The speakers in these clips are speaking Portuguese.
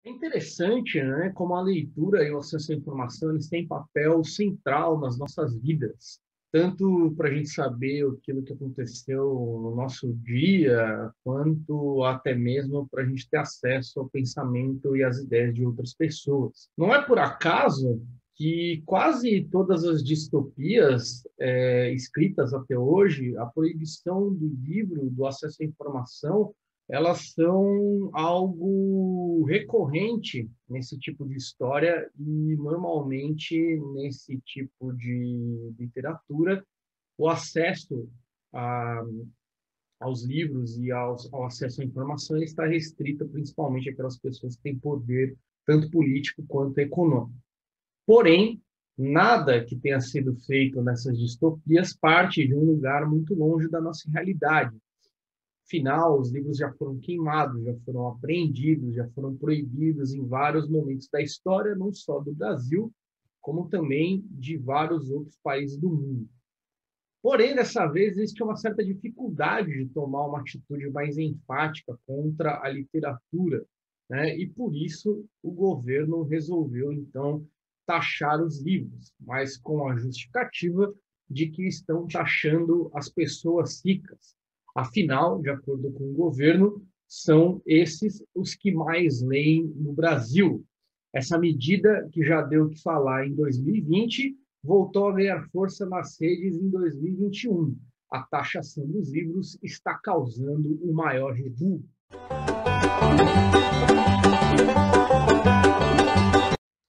É interessante, né, como a leitura e o acesso à informação eles têm papel central nas nossas vidas, tanto para a gente saber aquilo que aconteceu no nosso dia, quanto até mesmo para a gente ter acesso ao pensamento e às ideias de outras pessoas. Não é por acaso que quase todas as distopias escritas até hoje, a proibição do livro, do acesso à informação, elas são algo recorrente nesse tipo de história e normalmente nesse tipo de literatura o acesso a, aos livros e ao acesso à informação está restrito principalmente àquelas pessoas que têm poder tanto político quanto econômico. Porém, nada que tenha sido feito nessas distopias parte de um lugar muito longe da nossa realidade. Afinal, os livros já foram queimados, já foram apreendidos, já foram proibidos em vários momentos da história, não só do Brasil, como também de vários outros países do mundo. Porém, dessa vez, existe uma certa dificuldade de tomar uma atitude mais enfática contra a literatura, né? E por isso o governo resolveu, então, taxar os livros, mas com a justificativa de que estão taxando as pessoas ricas. Afinal, de acordo com o governo, são esses os que mais leem no Brasil. Essa medida, que já deu o que falar em 2020, voltou a ganhar força nas redes em 2021. A taxação dos livros está causando o maior rebu.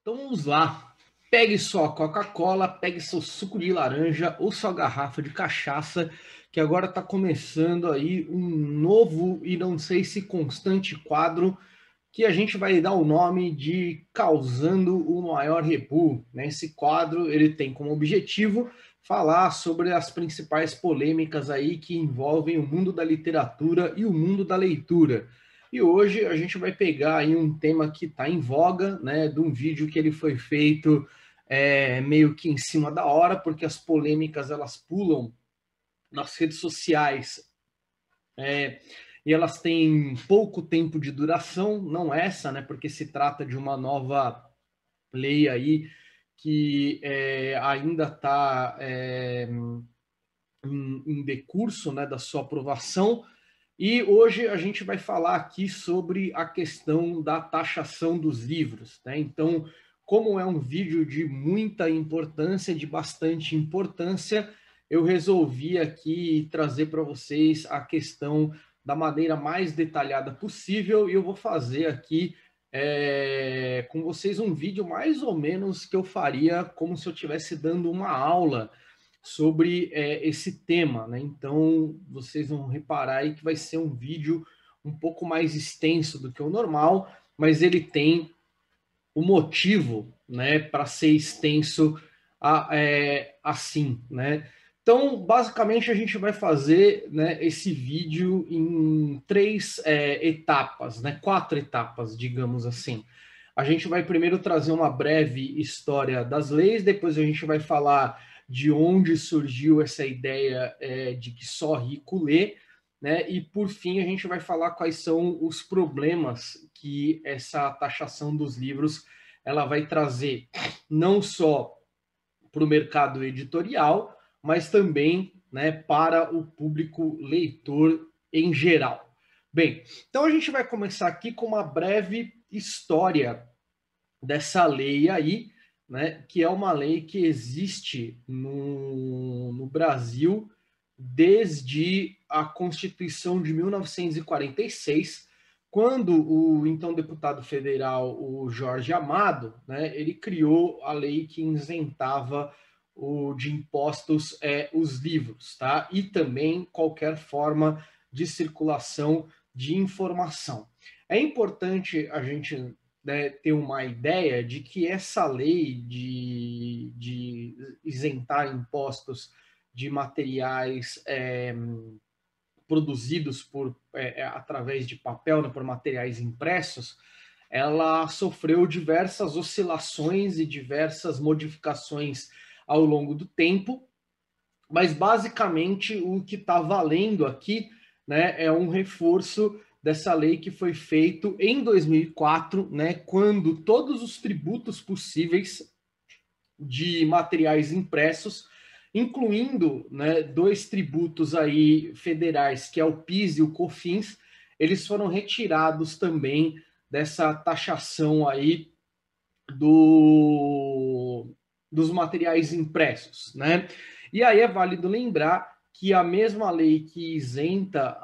Então vamos lá. Pegue sua Coca-Cola, pegue seu suco de laranja ou sua garrafa de cachaça, que agora está começando aí um novo e não sei se constante quadro que a gente vai dar o nome de Causando o Maior Rebu. Esse quadro ele tem como objetivo falar sobre as principais polêmicas aí que envolvem o mundo da literatura e o mundo da leitura. E hoje a gente vai pegar aí um tema que está em voga, né, de um vídeo que ele foi feito meio que em cima da hora, porque as polêmicas elas pulam nas redes sociais e elas têm pouco tempo de duração, não essa, né, porque se trata de uma nova lei aí que ainda está em decurso, né, da sua aprovação. E hoje a gente vai falar aqui sobre a questão da taxação dos livros, né? Então, como é um vídeo de muita importância, de bastante importância, eu resolvi aqui trazer para vocês a questão da maneira mais detalhada possível e eu vou fazer aqui com vocês um vídeo mais ou menos que eu faria como se eu estivesse dando uma aula sobre esse tema, né? Então, vocês vão reparar aí que vai ser um vídeo um pouco mais extenso do que o normal, mas ele tem o motivo, né, para ser extenso assim, né? Então, basicamente, a gente vai fazer, né, esse vídeo em três etapas, né? Quatro etapas, digamos assim. A gente vai primeiro trazer uma breve história das leis, depois a gente vai falar de onde surgiu essa ideia de que só rico lê, né? E por fim a gente vai falar quais são os problemas que essa taxação dos livros ela vai trazer, não só para o mercado editorial, mas também, né, para o público leitor em geral. Bem, então a gente vai começar aqui com uma breve história dessa lei aí, né, que é uma lei que existe no Brasil desde a Constituição de 1946, quando o então deputado federal, o Jorge Amado, né, ele criou a lei que isentava de impostos os livros, tá? E também qualquer forma de circulação de informação. É importante a gente, né, ter uma ideia de que essa lei de isentar impostos de materiais produzidos através de papel, né, por materiais impressos, ela sofreu diversas oscilações e diversas modificações ao longo do tempo, mas basicamente o que está valendo aqui, né, é um reforço dessa lei que foi feito em 2004, né, quando todos os tributos possíveis de materiais impressos, incluindo, né, dois tributos aí federais, que é o PIS e o COFINS, eles foram retirados também dessa taxação aí dos materiais impressos, né? E aí é válido lembrar que a mesma lei que isenta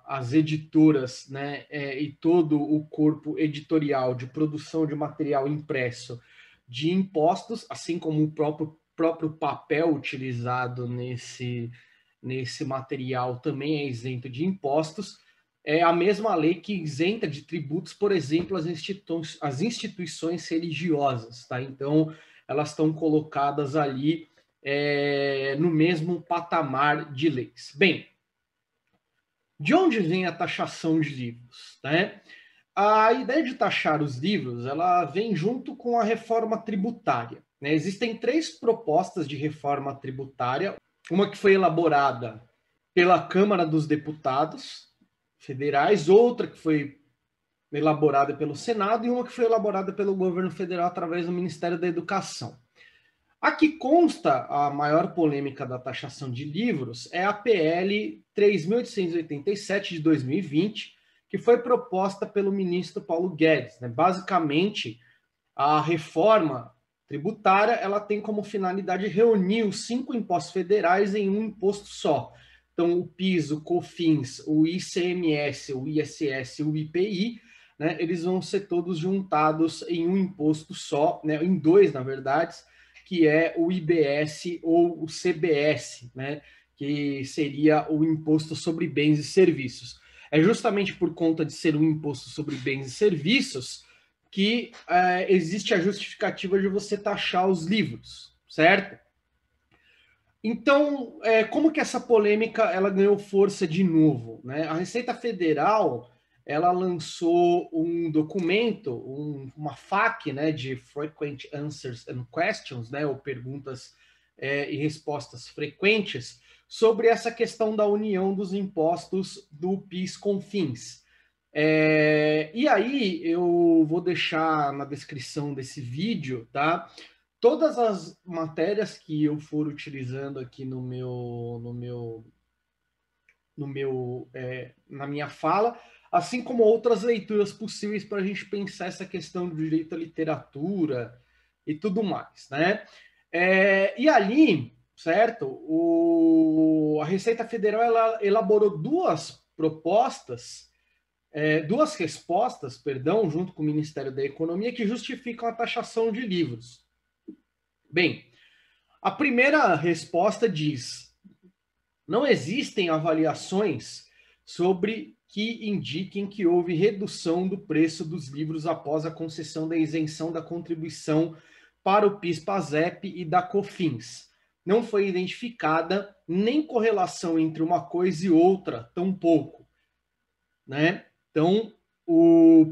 as editoras, né, e todo o corpo editorial de produção de material impresso de impostos, assim como o próprio papel utilizado nesse material também é isento de impostos, é a mesma lei que isenta de tributos, por exemplo, as instituições religiosas, tá? Então, elas estão colocadas ali no mesmo patamar de leis. Bem, de onde vem a taxação de livros, né? A ideia de taxar os livros, ela vem junto com a reforma tributária, né? Existem três propostas de reforma tributária, uma que foi elaborada pela Câmara dos Deputados federais, outra que foi elaborada pelo Senado e uma que foi elaborada pelo governo federal através do Ministério da Educação. A que consta a maior polêmica da taxação de livros é a PL 3.887 de 2020, que foi proposta pelo ministro Paulo Guedes, né? Basicamente, a reforma tributária ela tem como finalidade reunir os 5 impostos federais em um imposto só. Então, o PIS, o COFINS, o ICMS, o ISS e o IPI, né, eles vão ser todos juntados em um imposto só, né, em dois, na verdade, que é o IBS ou o CBS, né, que seria o Imposto sobre Bens e Serviços. É justamente por conta de ser um imposto sobre bens e serviços que existe a justificativa de você taxar os livros, certo? Então, como que essa polêmica ela ganhou força de novo, né? A Receita Federal ela lançou um documento, uma FAQ, né, de Frequent Answers and Questions, né, ou perguntas e respostas frequentes, sobre essa questão da união dos impostos do PIS/COFINS. E aí eu vou deixar na descrição desse vídeo, tá? Todas as matérias que eu for utilizando aqui na minha fala, assim como outras leituras possíveis para a gente pensar essa questão do direito à literatura e tudo mais, né? E ali, certo? A Receita Federal ela elaborou duas respostas, perdão, junto com o Ministério da Economia, que justificam a taxação de livros. Bem, a primeira resposta diz: não existem avaliações sobre que indiquem que houve redução do preço dos livros após a concessão da isenção da contribuição para o PIS/PASEP e da COFINS. Não foi identificada nem correlação entre uma coisa e outra, tampouco, né? Então,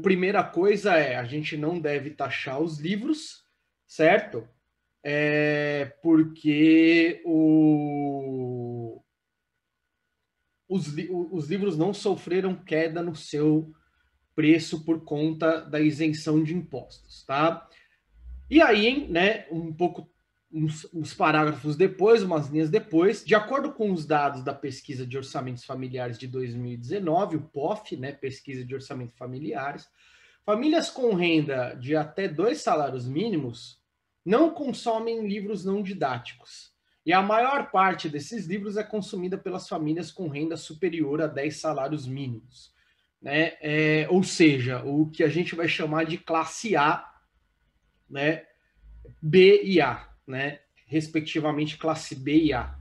primeira coisa a gente não deve taxar os livros, certo? Porque os livros não sofreram queda no seu preço por conta da isenção de impostos, tá? E aí, né, uns parágrafos depois, umas linhas depois, de acordo com os dados da Pesquisa de Orçamentos Familiares de 2019, o POF, né, Pesquisa de Orçamentos Familiares, famílias com renda de até 2 salários mínimos não consomem livros não didáticos. E a maior parte desses livros é consumida pelas famílias com renda superior a 10 salários mínimos, né? Ou seja, o que a gente vai chamar de classe A, né? B e A, né? Respectivamente classe B e A,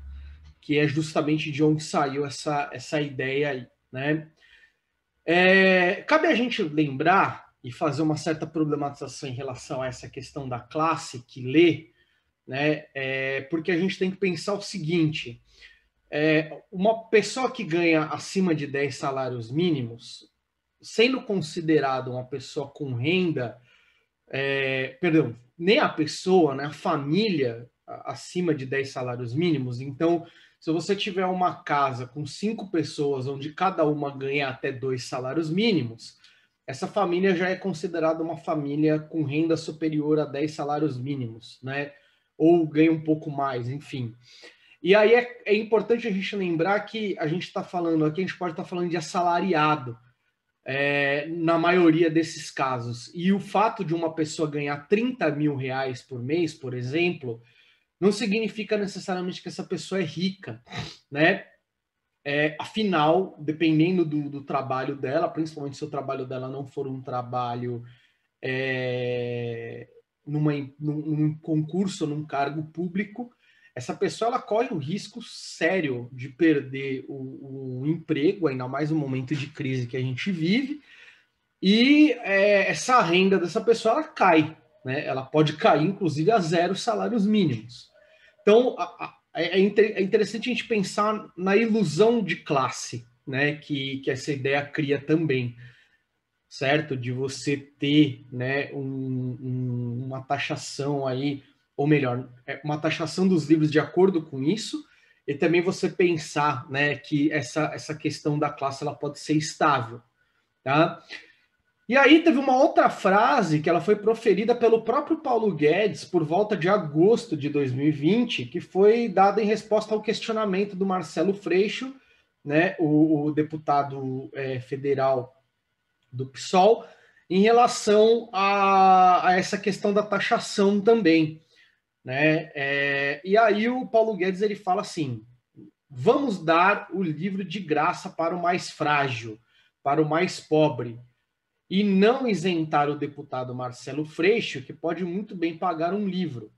que é justamente de onde saiu essa ideia aí, né? Cabe a gente lembrar e fazer uma certa problematização em relação a essa questão da classe que lê, né? Porque a gente tem que pensar o seguinte: uma pessoa que ganha acima de 10 salários mínimos, sendo considerado uma pessoa com renda, perdão, nem a pessoa, né, a família acima de 10 salários mínimos, então Se você tiver uma casa com 5 pessoas, onde cada uma ganha até 2 salários mínimos, essa família já é considerada uma família com renda superior a 10 salários mínimos, né? Ou ganha um pouco mais, enfim. E aí é importante a gente lembrar que a gente está falando aqui, a gente pode estar falando de assalariado, na maioria desses casos. E o fato de uma pessoa ganhar 30 mil reais por mês, por exemplo, não significa necessariamente que essa pessoa é rica, né? Afinal, dependendo do trabalho dela, principalmente se o trabalho dela não for um trabalho num concurso, num cargo público, essa pessoa ela corre o risco sério de perder o emprego, ainda mais no momento de crise que a gente vive, e essa renda dessa pessoa ela cai, né? Ela pode cair, inclusive, a 0 salários mínimos. Então, é interessante a gente pensar na ilusão de classe, né? Que essa ideia cria também, certo? De você ter, né, uma taxação aí, ou melhor, uma taxação dos livros de acordo com isso, e também você pensar, né, que essa questão da classe ela pode ser estável, tá? E aí teve uma outra frase que ela foi proferida pelo próprio Paulo Guedes por volta de agosto de 2020, que foi dada em resposta ao questionamento do Marcelo Freixo, né, o deputado federal do PSOL, em relação a essa questão da taxação também, né? E aí o Paulo Guedes ele fala assim: vamos dar o livro de graça para o mais frágil, para o mais pobre, e não isentar o deputado Marcelo Freixo, que pode muito bem pagar um livro.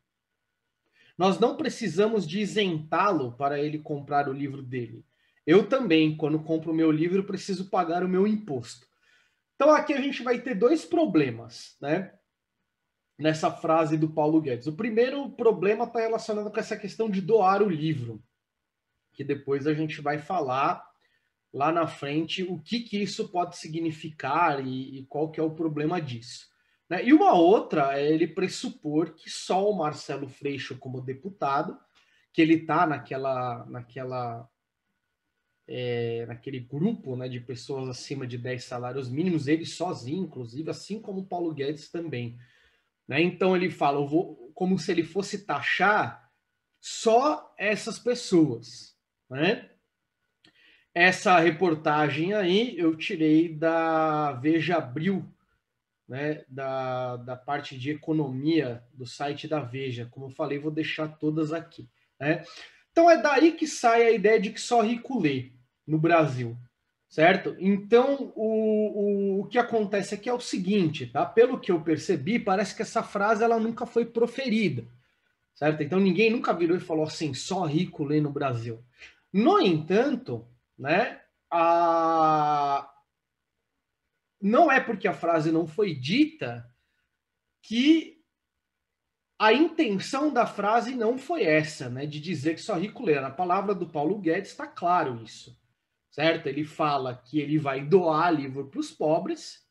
Nós não precisamos de isentá-lo para ele comprar o livro dele. Eu também, quando compro o meu livro, preciso pagar o meu imposto. Então aqui a gente vai ter 2 problemas, né? Nessa frase do Paulo Guedes. O primeiro problema está relacionado com essa questão de doar o livro, que depois a gente vai falar lá na frente o que isso pode significar e qual que é o problema disso. Né? E uma outra é ele pressupor que só o Marcelo Freixo, como deputado, que ele está naquele grupo, né, de pessoas acima de 10 salários mínimos, ele sozinho, inclusive, assim como o Paulo Guedes também. Né? Então ele fala, como se ele fosse taxar só essas pessoas. Né? Essa reportagem aí eu tirei da Veja Abril, né, da parte de economia do site da Veja. Como eu falei, vou deixar todas aqui. Né? Então é daí que sai a ideia de que só rico lê no Brasil, certo? Então o que acontece aqui é o seguinte, tá? Pelo que eu percebi, parece que essa frase ela nunca foi proferida, certo? Então ninguém nunca virou e falou assim, só rico lê no Brasil. No entanto, né, não é porque a frase não foi dita que a intenção da frase não foi essa, né, de dizer que só rico lê. Na palavra do Paulo Guedes está claro isso, certo? Ele fala que ele vai doar livro para os pobres,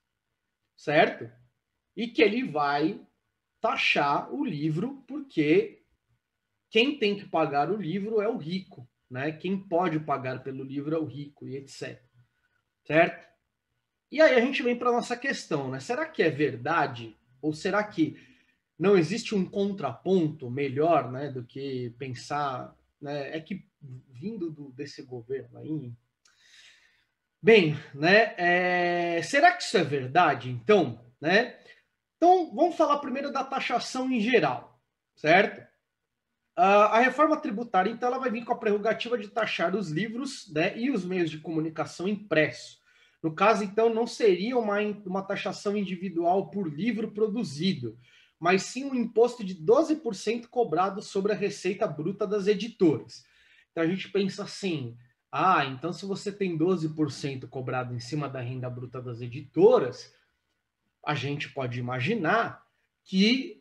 certo? E que ele vai taxar o livro porque quem tem que pagar o livro é o rico, né? Quem pode pagar pelo livro é o rico e etc. Certo? E aí a gente vem para a nossa questão, né? Será que é verdade? Ou será que não existe um contraponto melhor, né, do que pensar, né? É que vindo desse governo aí. Bem, né? Será que isso é verdade, então? Né? Então, vamos falar primeiro da taxação em geral, certo? A reforma tributária, então, ela vai vir com a prerrogativa de taxar os livros, né, e os meios de comunicação impressos. No caso, então, não seria uma taxação individual por livro produzido, mas sim um imposto de 12% cobrado sobre a receita bruta das editoras. Então, a gente pensa assim, então se você tem 12% cobrado em cima da renda bruta das editoras, a gente pode imaginar que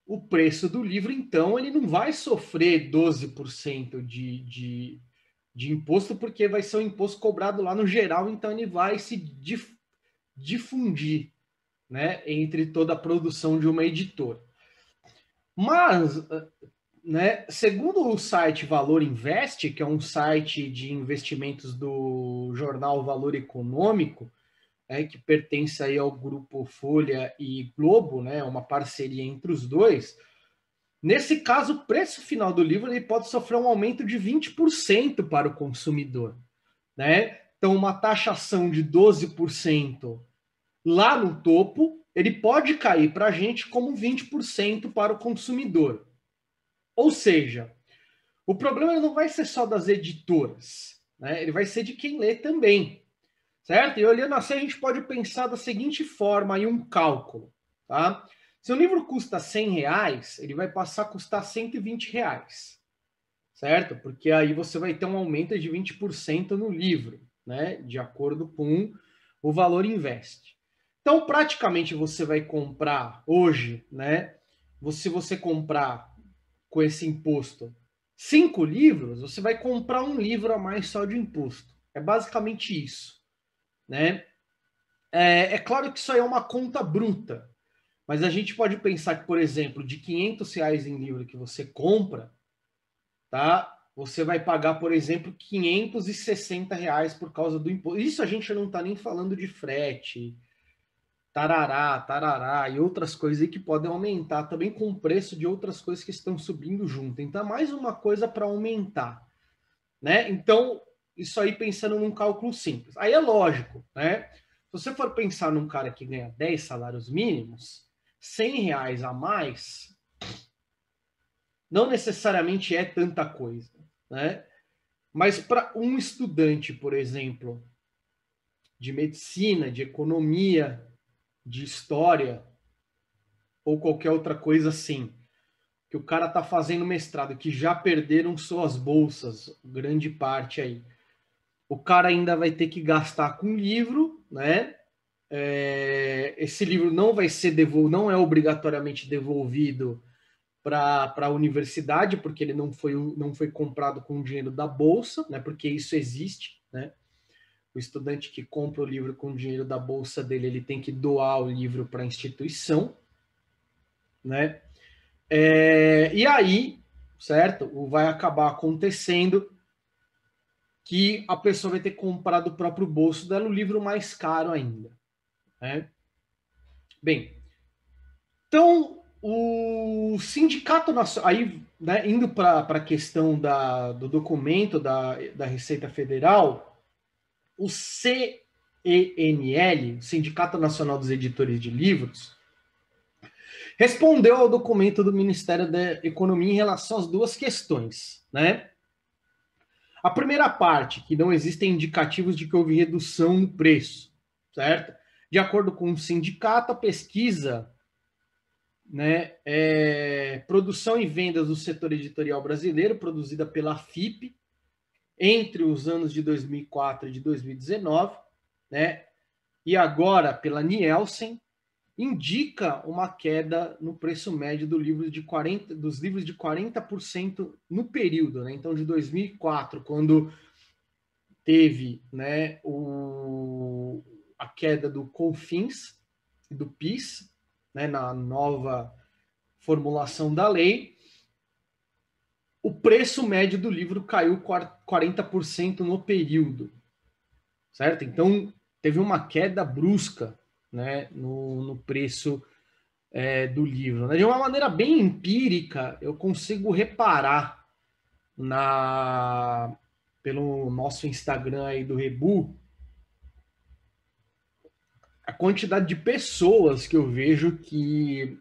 o preço do livro, então, ele não vai sofrer 12% de imposto, porque vai ser um imposto cobrado lá no geral, então ele vai se difundir, né, entre toda a produção de uma editora. Mas né, segundo o site Valor Invest, que é um site de investimentos do jornal Valor Econômico, que pertence aí ao grupo Folha e Globo, né, uma parceria entre os dois. Nesse caso, o preço final do livro ele pode sofrer um aumento de 20% para o consumidor, né? Então, uma taxação de 12% lá no topo, ele pode cair para a gente como 20% para o consumidor. Ou seja, o problema não vai ser só das editoras, né? Ele vai ser de quem lê também, certo? E olhando assim, a gente pode pensar da seguinte forma aí um cálculo, tá? Se o livro custa R$100, ele vai passar a custar R$120, certo? Porque aí você vai ter um aumento de 20% no livro, né? De acordo com o Valor Invest. Então, praticamente você vai comprar hoje, né? Se você comprar com esse imposto 5 livros, você vai comprar um livro a mais só de imposto. É basicamente isso, né? É claro que isso aí é uma conta bruta, mas a gente pode pensar que, por exemplo, de R$500 em livro que você compra, tá? Você vai pagar, por exemplo, R$560 por causa do imposto. Isso a gente não está nem falando de frete, tarará, e outras coisas aí que podem aumentar também com o preço de outras coisas que estão subindo junto. Então, é mais uma coisa para aumentar, né? Então, isso aí pensando num cálculo simples. Aí é lógico, né? Se você for pensar num cara que ganha 10 salários mínimos, R$100 a mais não necessariamente é tanta coisa, né? Mas para um estudante, por exemplo, de medicina, de economia, de história ou qualquer outra coisa assim, que o cara está fazendo mestrado, que já perderam suas bolsas, grande parte aí. O cara ainda vai ter que gastar com livro, né? Esse livro não vai ser não é obrigatoriamente devolvido para a universidade, porque ele não foi comprado com o dinheiro da bolsa, né? Porque isso existe, né? O estudante que compra o livro com o dinheiro da bolsa dele, ele tem que doar o livro para a instituição, né? E aí, certo? Vai acabar acontecendo que a pessoa vai ter que comprar do próprio bolso dela o livro mais caro ainda, né? Bem, então o sindicato nacional, aí, né, indo para a questão do documento da Receita Federal, o CENL, Sindicato Nacional dos Editores de Livros, respondeu ao documento do Ministério da Economia em relação às duas questões, né? A primeira parte, que não existem indicativos de que houve redução no preço, certo? De acordo com o sindicato, a pesquisa, né, produção e vendas do setor editorial brasileiro, produzida pela FIP, entre os anos de 2004 e de 2019, né, e agora pela Nielsen, indica uma queda no preço médio dos livros de 40% no período, né? Então, de 2004, quando teve, né, a queda do COFINS, do PIS, né, na nova formulação da lei, o preço médio do livro caiu 40% no período, certo? Então, teve uma queda brusca, né, no preço do livro, né? De uma maneira bem empírica, eu consigo reparar pelo nosso Instagram aí do Rebu a quantidade de pessoas que eu vejo que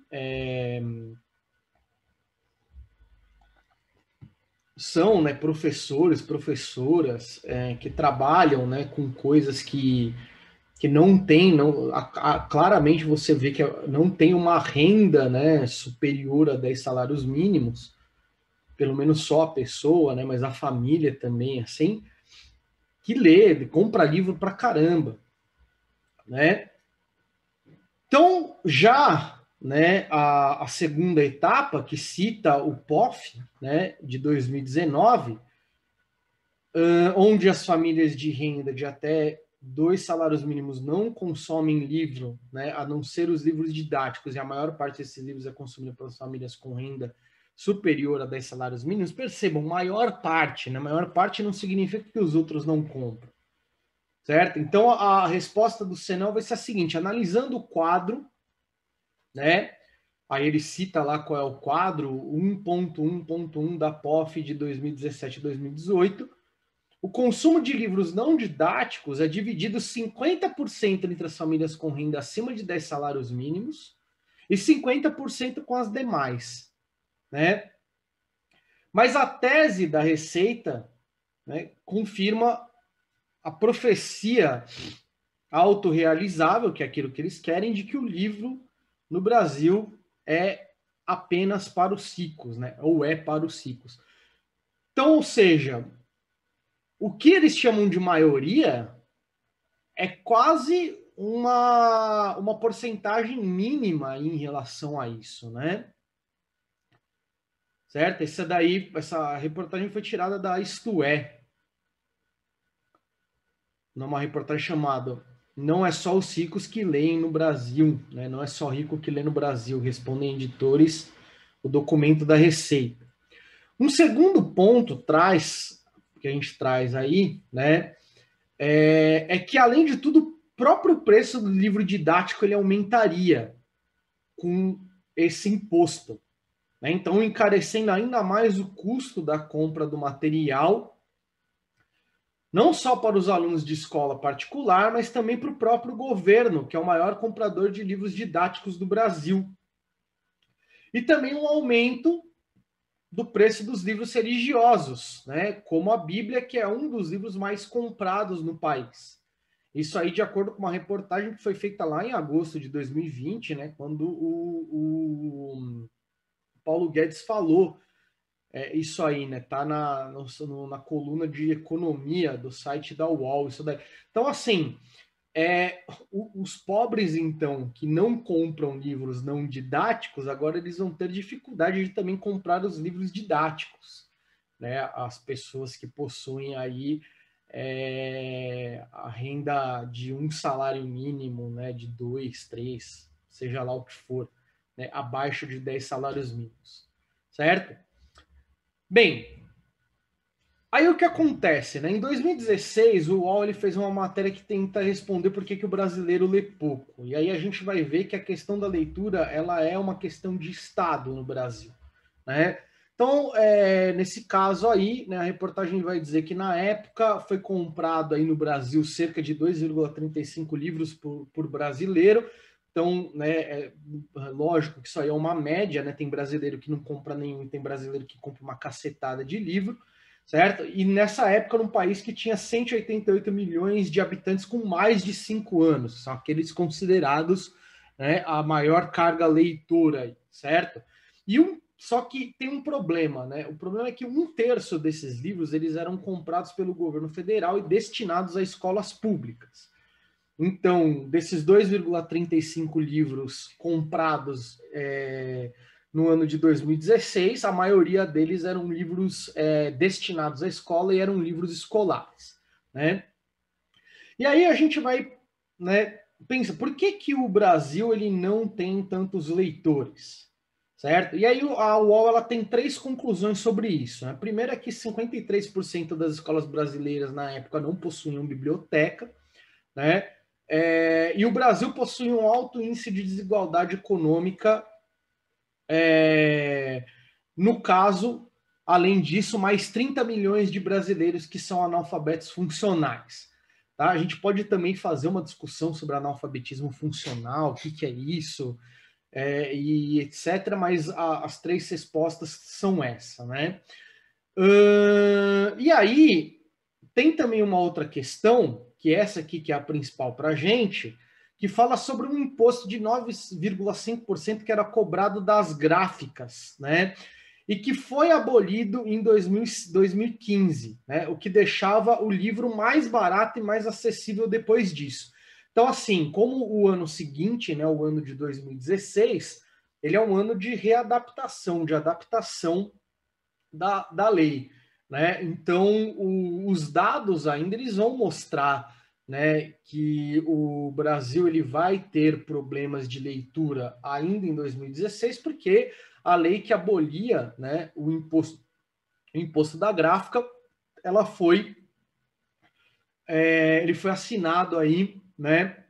são, né, professores, professoras que trabalham, né, com coisas que não tem, claramente você vê que não tem uma renda, né, superior a 10 salários mínimos, pelo menos só a pessoa, né, mas a família também, assim, que lê, compra livro pra caramba, né? Então, já, né, a segunda etapa, que cita o POF, né, de 2019, onde as famílias de renda de até 2 salários mínimos não consomem livro, né, a não ser os livros didáticos, e a maior parte desses livros é consumida pelas famílias com renda superior a 10 salários mínimos, percebam, maior parte, né? Maior parte não significa que os outros não compram, certo? Então, a resposta do Senão vai ser a seguinte, analisando o quadro, né? Aí ele cita lá qual é o quadro, 1.1.1 da POF de 2017 e 2018. O consumo de livros não didáticos é dividido 50% entre as famílias com renda acima de 10 salários mínimos e 50% com as demais, né? Mas a tese da Receita, né, confirma a profecia autorrealizável, que é aquilo que eles querem, de que o livro no Brasil é apenas para os ricos, né? Ou é para os ricos. Então, ou seja, o que eles chamam de maioria é quase uma porcentagem mínima em relação a isso, né? Certo? Essa reportagem foi tirada da Isto É, numa reportagem chamada Não é só os ricos que leem no Brasil, né? Não é só rico que lê no Brasil, respondem editores o documento da Receita. Um segundo ponto que a gente traz aí, né, é que, além de tudo, o próprio preço do livro didático ele aumentaria com esse imposto, né? Então, encarecendo ainda mais o custo da compra do material, não só para os alunos de escola particular, mas também para o próprio governo, que é o maior comprador de livros didáticos do Brasil. E também um aumento do preço dos livros religiosos, né? Como a Bíblia, que é um dos livros mais comprados no país. Isso aí de acordo com uma reportagem que foi feita lá em agosto de 2020, né? Quando o Paulo Guedes falou isso aí, né? Tá na coluna de economia do site da UOL, isso daí. Então, assim, os pobres, então, que não compram livros não didáticos, agora eles vão ter dificuldade de também comprar os livros didáticos, né? As pessoas que possuem aí a renda de um salário mínimo, né? De 2, 3, seja lá o que for, né? Abaixo de 10 salários mínimos, certo? Bem, aí o que acontece, né? Em 2016, o UOL ele fez uma matéria que tenta responder por que o brasileiro lê pouco. E aí a gente vai ver que a questão da leitura ela é uma questão de Estado no Brasil, né? Então, nesse caso aí, né, a reportagem vai dizer que na época foi comprado aí no Brasil cerca de 2,35 livros por brasileiro. Então, né, lógico que isso aí é uma média, né? Tem brasileiro que não compra nenhum, tem brasileiro que compra uma cacetada de livro, certo? E nessa época, num país que tinha 188 milhões de habitantes com mais de 5 anos, são aqueles considerados, né, a maior carga leitora, certo? Só que tem um problema, né? O problema é que 1/3 desses livros eles eram comprados pelo governo federal e destinados a escolas públicas. Então, desses 2,35 livros comprados no ano de 2016, a maioria deles eram livros destinados à escola e eram livros escolares, né? E aí a gente vai, né, pensa, por que o Brasil ele não tem tantos leitores? Certo? E aí a UOL ela tem 3 conclusões sobre isso. A primeira é que 53% das escolas brasileiras na época não possuíam biblioteca, né? E o Brasil possui um alto índice de desigualdade econômica. No caso, além disso, mais 30 milhões de brasileiros que são analfabetos funcionais. Tá? A gente pode também fazer uma discussão sobre analfabetismo funcional, o que é isso, e etc., mas as 3 respostas são essa, né? E aí, tem também uma outra questão, que é essa aqui que é a principal para a gente, que fala sobre um imposto de 9,5% que era cobrado das gráficas, né? E que foi abolido em 2015, né? O que deixava o livro mais barato e mais acessível depois disso. Então, assim, como o ano seguinte, né, o ano de 2016, ele é um ano de readaptação, de adaptação da lei, né? Então, os dados ainda eles vão mostrar, né, que o Brasil ele vai ter problemas de leitura ainda em 2016, porque a lei que abolia, né, o imposto da gráfica, ele foi assinado aí, né,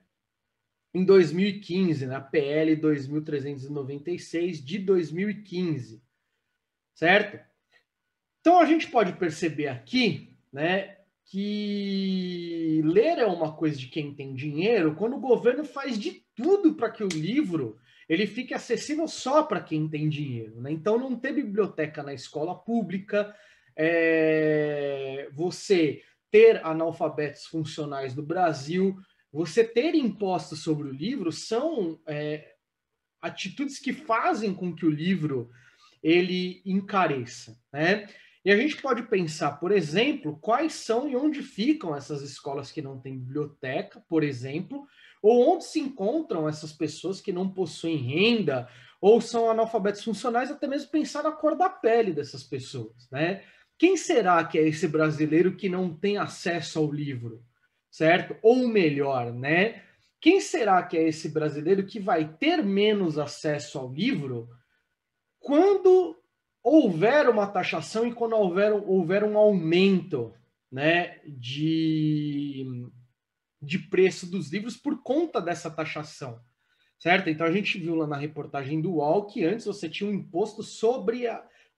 em 2015, na PL 2396 de 2015, certo? Então a gente pode perceber aqui, né, que ler é uma coisa de quem tem dinheiro, quando o governo faz de tudo para que o livro ele fique acessível só para quem tem dinheiro, né? Então não ter biblioteca na escola pública, você ter analfabetos funcionais no Brasil, você ter impostos sobre o livro são atitudes que fazem com que o livro ele encareça, né? E a gente pode pensar, por exemplo, quais são e onde ficam essas escolas que não têm biblioteca, por exemplo, ou onde se encontram essas pessoas que não possuem renda ou são analfabetos funcionais, até mesmo pensar na cor da pele dessas pessoas, né? Quem será que é esse brasileiro que não tem acesso ao livro, certo? Ou melhor, né? Quem será que é esse brasileiro que vai ter menos acesso ao livro quando houver uma taxação e quando houver um aumento, né, de preço dos livros por conta dessa taxação, certo? Então a gente viu lá na reportagem do UOL que antes você tinha um imposto sobre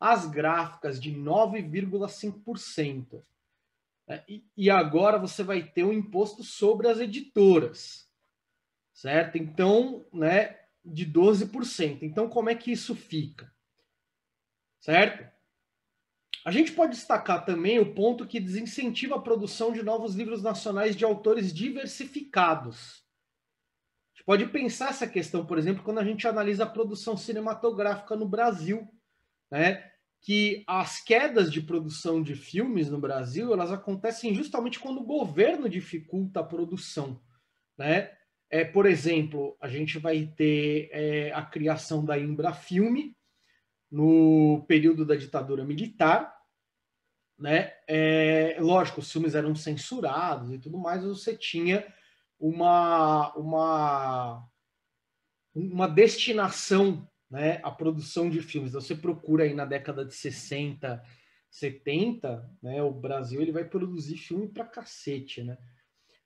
as gráficas de 9,5%. Né? E agora você vai ter um imposto sobre as editoras, certo? Então, né, de 12%. Então, como é que isso fica? Certo? A gente pode destacar também o ponto que desincentiva a produção de novos livros nacionais de autores diversificados. A gente pode pensar essa questão, por exemplo, quando a gente analisa a produção cinematográfica no Brasil, né? Que as quedas de produção de filmes no Brasil, elas acontecem justamente quando o governo dificulta a produção, né? Por exemplo, a gente vai ter a criação da Embrafilme, no período da ditadura militar, né? Lógico, os filmes eram censurados e tudo mais, mas você tinha uma destinação, né, à produção de filmes. Você procura aí na década de 60, 70, né, o Brasil ele vai produzir filme pra cacete, né?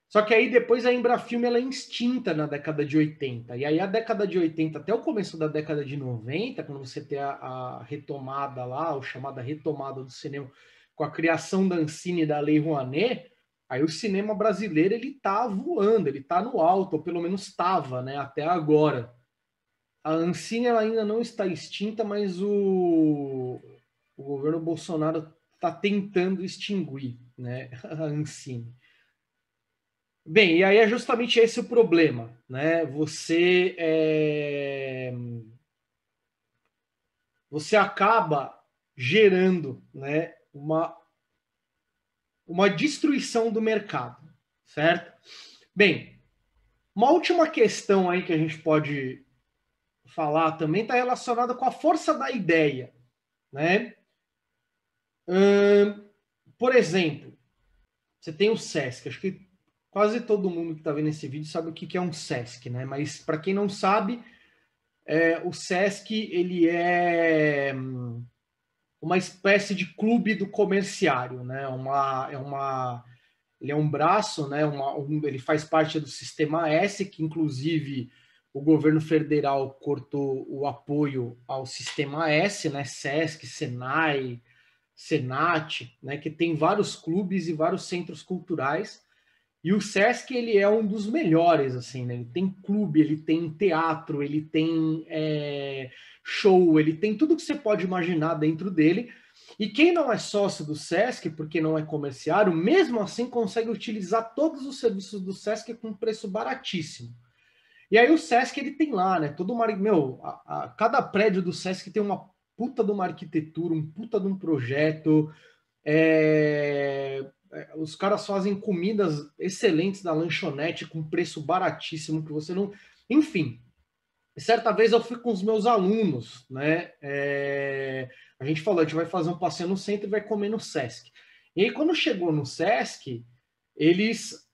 Só que aí depois a Embrafilme ela é extinta na década de 80. E aí a década de 80 até o começo da década de 90, quando você tem a retomada lá, a chamada retomada do cinema, com a criação da Ancine e da Lei Rouanet, aí o cinema brasileiro ele tá voando, ele tá no alto, ou pelo menos estava, né, até agora. A Ancine ela ainda não está extinta, mas o governo Bolsonaro está tentando extinguir, né, a Ancine. Bem, e aí é justamente esse o problema, né? Você acaba gerando, né, uma destruição do mercado, certo? Bem, uma última questão aí que a gente pode falar também está relacionada com a força da ideia, né? Por exemplo, você tem o Sesc, acho que quase todo mundo que está vendo esse vídeo sabe o que é um Sesc, né? Mas para quem não sabe, o Sesc ele é uma espécie de clube do comerciário, né? Ele é um braço, né? Ele faz parte do Sistema S, que inclusive o governo federal cortou o apoio ao Sistema S, né? Sesc, Senai, Senat, né? Que tem vários clubes e vários centros culturais. E o Sesc ele é um dos melhores, assim, né? Ele tem clube, ele tem teatro, ele tem show, ele tem tudo que você pode imaginar dentro dele. E quem não é sócio do Sesc, porque não é comerciário, mesmo assim consegue utilizar todos os serviços do Sesc com preço baratíssimo. E aí o Sesc ele tem lá, né? Cada prédio do Sesc tem uma puta de uma arquitetura, um puta de um projeto. Os caras fazem comidas excelentes da lanchonete com preço baratíssimo que você não. Enfim, certa vez eu fui com os meus alunos, né? A gente falou, a gente vai fazer um passeio no centro e vai comer no Sesc. E aí, quando chegou no Sesc, eles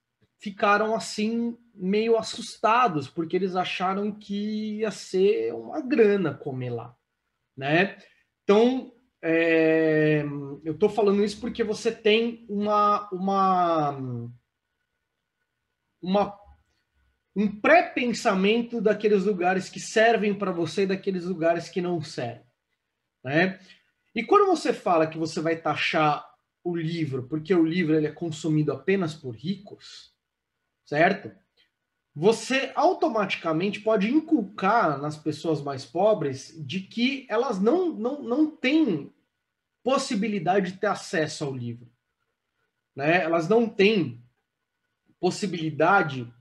ficaram assim meio assustados, porque eles acharam que ia ser uma grana comer lá, né? Então, eu estou falando isso porque você tem um pré-pensamento daqueles lugares que servem para você e daqueles lugares que não servem, né? E quando você fala que você vai taxar o livro, porque o livro ele é consumido apenas por ricos, certo? Você automaticamente pode inculcar nas pessoas mais pobres de que elas não têm possibilidade de ter acesso ao livro, né? Elas não têm possibilidade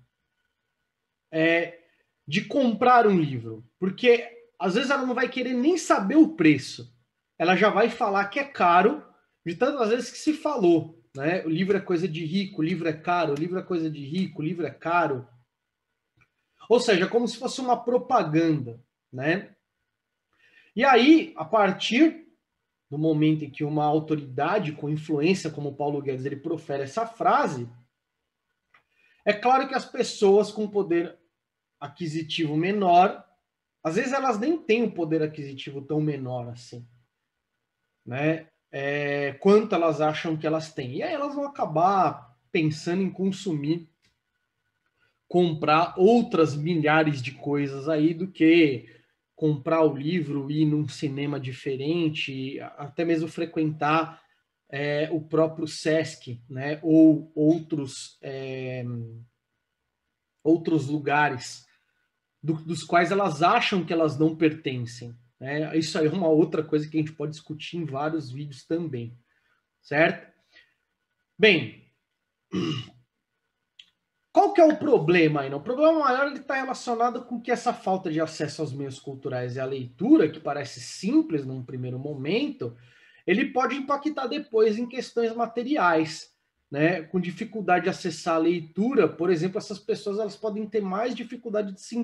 de comprar um livro, porque às vezes ela não vai querer nem saber o preço, ela já vai falar que é caro de tantas vezes que se falou, né? O livro é coisa de rico, o livro é caro, o livro é coisa de rico, o livro é caro. Ou seja, como se fosse uma propaganda, né? E aí, a partir do momento em que uma autoridade com influência, como Paulo Guedes, ele profere essa frase, é claro que as pessoas com poder aquisitivo menor, às vezes elas nem têm um poder aquisitivo tão menor assim, né? Quanto elas acham que elas têm. E aí elas vão acabar pensando em consumir, comprar outras milhares de coisas aí do que comprar o livro, ir num cinema diferente, até mesmo frequentar o próprio Sesc, né? Ou outros lugares dos quais elas acham que elas não pertencem. Né? Isso aí é uma outra coisa que a gente pode discutir em vários vídeos também, certo? Bem, qual que é o problema aí? O problema maior está relacionado com que essa falta de acesso aos meios culturais e à leitura, que parece simples num primeiro momento, ele pode impactar depois em questões materiais, né? Com dificuldade de acessar a leitura, por exemplo, essas pessoas elas podem ter mais dificuldade de se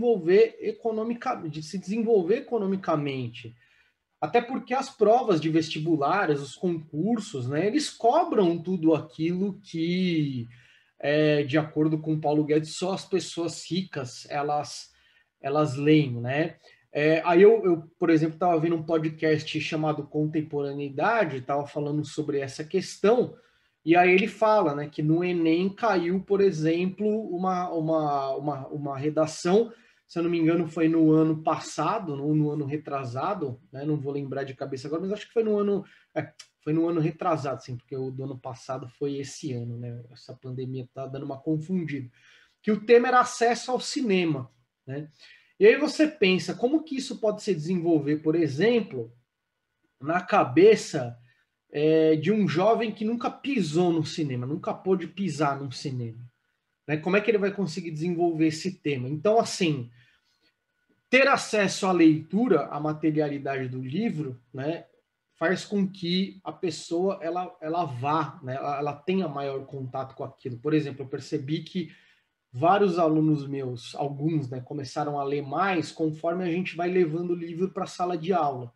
desenvolver economicamente. Até porque as provas de vestibulares, os concursos, né, eles cobram tudo aquilo que, de acordo com Paulo Guedes, só as pessoas ricas elas leem, né? Aí eu, por exemplo, estava vendo um podcast chamado Contemporaneidade, estava falando sobre essa questão, e aí ele fala, né, que no Enem caiu, por exemplo, uma redação, se eu não me engano, foi no ano passado, no ano retrasado, né? Não vou lembrar de cabeça agora, mas acho que foi no ano retrasado, sim, porque o do ano passado foi esse ano, né? Essa pandemia está dando uma confundida. Que o tema era acesso ao cinema, né? E aí você pensa, como que isso pode se desenvolver, por exemplo, na cabeça de um jovem que nunca pisou no cinema, nunca pôde pisar num cinema, né? Como é que ele vai conseguir desenvolver esse tema? Então, assim, ter acesso à leitura, à materialidade do livro, né, faz com que a pessoa ela vá, né, ela tenha maior contato com aquilo. Por exemplo, eu percebi que vários alunos meus, alguns, né, começaram a ler mais conforme a gente vai levando o livro para a sala de aula.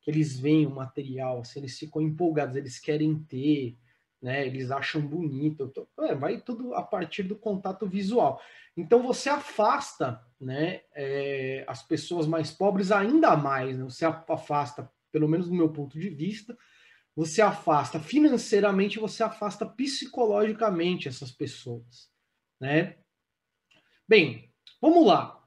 Que eles veem o material, assim, eles ficam empolgados, eles querem ter, né, eles acham bonito. Vai tudo a partir do contato visual. Então você afasta, né, as pessoas mais pobres ainda mais, né? Você afasta, pelo menos do meu ponto de vista, você afasta financeiramente, você afasta psicologicamente essas pessoas, né? Bem, vamos lá.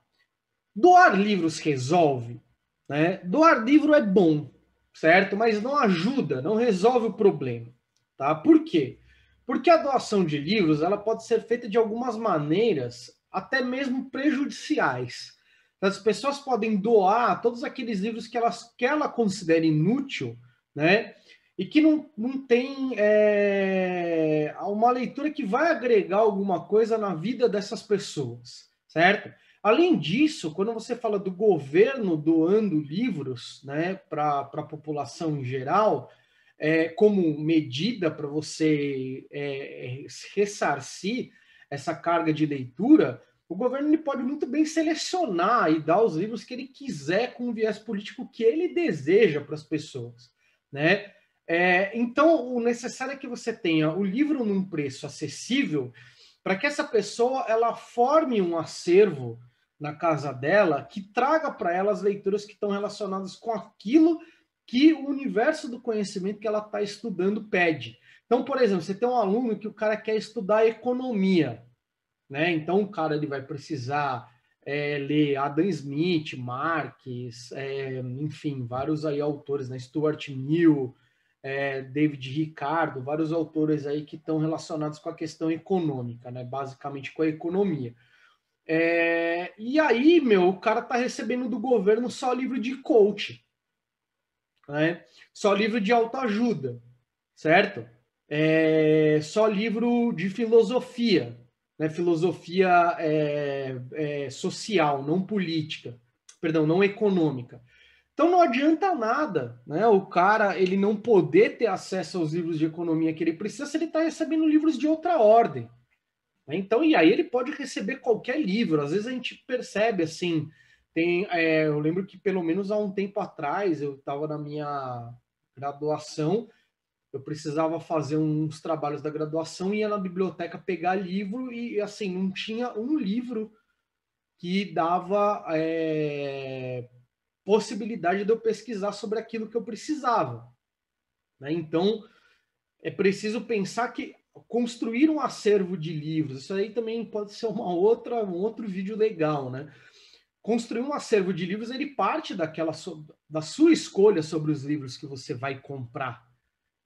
Doar livros resolve, né? Doar livro é bom, certo? Mas não ajuda, não resolve o problema, tá? Por quê? Porque a doação de livros, ela pode ser feita de algumas maneiras, até mesmo prejudiciais. As pessoas podem doar todos aqueles livros que ela considera inútil, né? E que não tem uma leitura que vai agregar alguma coisa na vida dessas pessoas, certo? Além disso, quando você fala do governo doando livros, né, para a população em geral, como medida para você ressarcir essa carga de leitura, o governo ele pode muito bem selecionar e dar os livros que ele quiser com o viés político que ele deseja para as pessoas, né? Então, o necessário é que você tenha o livro num preço acessível para que essa pessoa ela forme um acervo na casa dela que traga para ela as leituras que estão relacionadas com aquilo que o universo do conhecimento que ela está estudando pede. Então, por exemplo, você tem um aluno que o cara quer estudar economia, né? Então, o cara ele vai precisar ler Adam Smith, Marx, enfim, vários aí autores, né? Stuart Mill, David Ricardo, vários autores aí que estão relacionados com a questão econômica, né? Basicamente com a economia. E aí, meu, o cara tá recebendo do governo só livro de coach, né? Só livro de autoajuda, certo? Só livro de filosofia, né? Filosofia social, não política, perdão, não econômica. Então não adianta nada, né? O cara ele não poder ter acesso aos livros de economia que ele precisa se ele está recebendo livros de outra ordem. Né? Então, e aí ele pode receber qualquer livro. Às vezes a gente percebe assim, eu lembro que pelo menos há um tempo atrás eu estava na minha graduação, eu precisava fazer uns trabalhos da graduação e ia na biblioteca pegar livro e assim não tinha um livro que dava possibilidade de eu pesquisar sobre aquilo que eu precisava. Né? Então, é preciso pensar que construir um acervo de livros, isso aí também pode ser um outro vídeo legal, né? Construir um acervo de livros, ele parte da sua escolha sobre os livros que você vai comprar,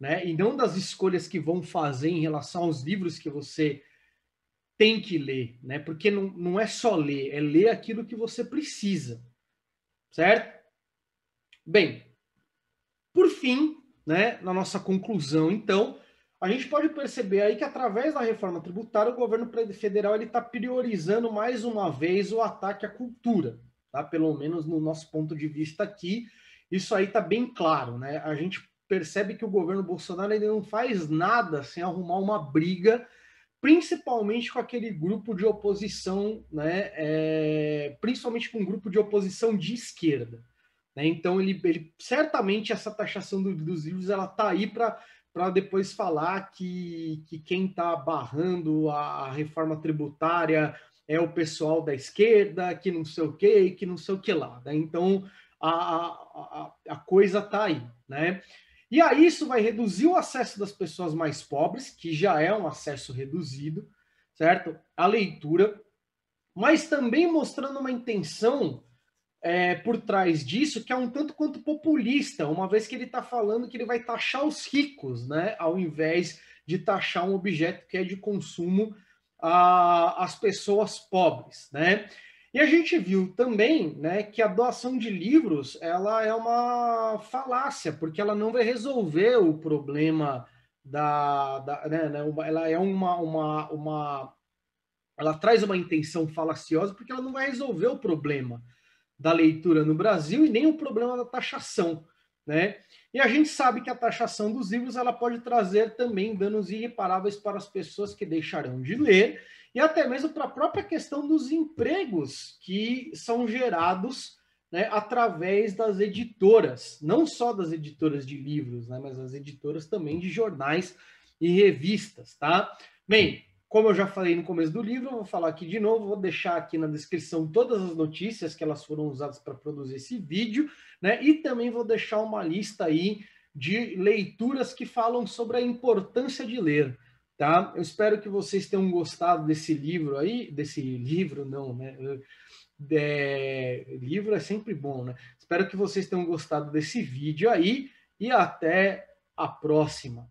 né? E não das escolhas que vão fazer em relação aos livros que você tem que ler, né? Porque não é só ler, é ler aquilo que você precisa, certo? Bem, por fim, né, na nossa conclusão, então, a gente pode perceber aí que através da reforma tributária o governo federal ele está priorizando mais uma vez o ataque à cultura, tá? Pelo menos no nosso ponto de vista aqui, isso aí está bem claro, né? A gente percebe que o governo Bolsonaro ele não faz nada sem arrumar uma briga, principalmente com aquele grupo de oposição, né? Principalmente com um grupo de oposição de esquerda. Né? Então, ele certamente essa taxação dos livros ela está aí para depois falar que quem está barrando a reforma tributária é o pessoal da esquerda, que não sei o que, que não sei o que lá. Né? Então, a coisa está aí. Né? E aí isso vai reduzir o acesso das pessoas mais pobres, que já é um acesso reduzido, certo? A leitura, mas também mostrando uma intenção por trás disso, que é um tanto quanto populista, uma vez que ele está falando que ele vai taxar os ricos, né, ao invés de taxar um objeto que é de consumo às pessoas pobres, né? E a gente viu também, né, que a doação de livros ela é uma falácia, porque ela não vai resolver o problema né, ela é ela traz uma intenção falaciosa porque ela não vai resolver o problema da leitura no Brasil e nem o problema da taxação, né? E a gente sabe que a taxação dos livros ela pode trazer também danos irreparáveis para as pessoas que deixarão de ler e até mesmo para a própria questão dos empregos que são gerados, né, através das editoras, não só das editoras de livros, né, mas as editoras também de jornais e revistas, tá? Bem, como eu já falei no começo do livro, eu vou falar aqui de novo, vou deixar aqui na descrição todas as notícias que elas foram usadas para produzir esse vídeo, né? E também vou deixar uma lista aí de leituras que falam sobre a importância de ler, tá? Eu espero que vocês tenham gostado desse livro aí, desse livro não, né? Livro é sempre bom, né? Espero que vocês tenham gostado desse vídeo aí e até a próxima.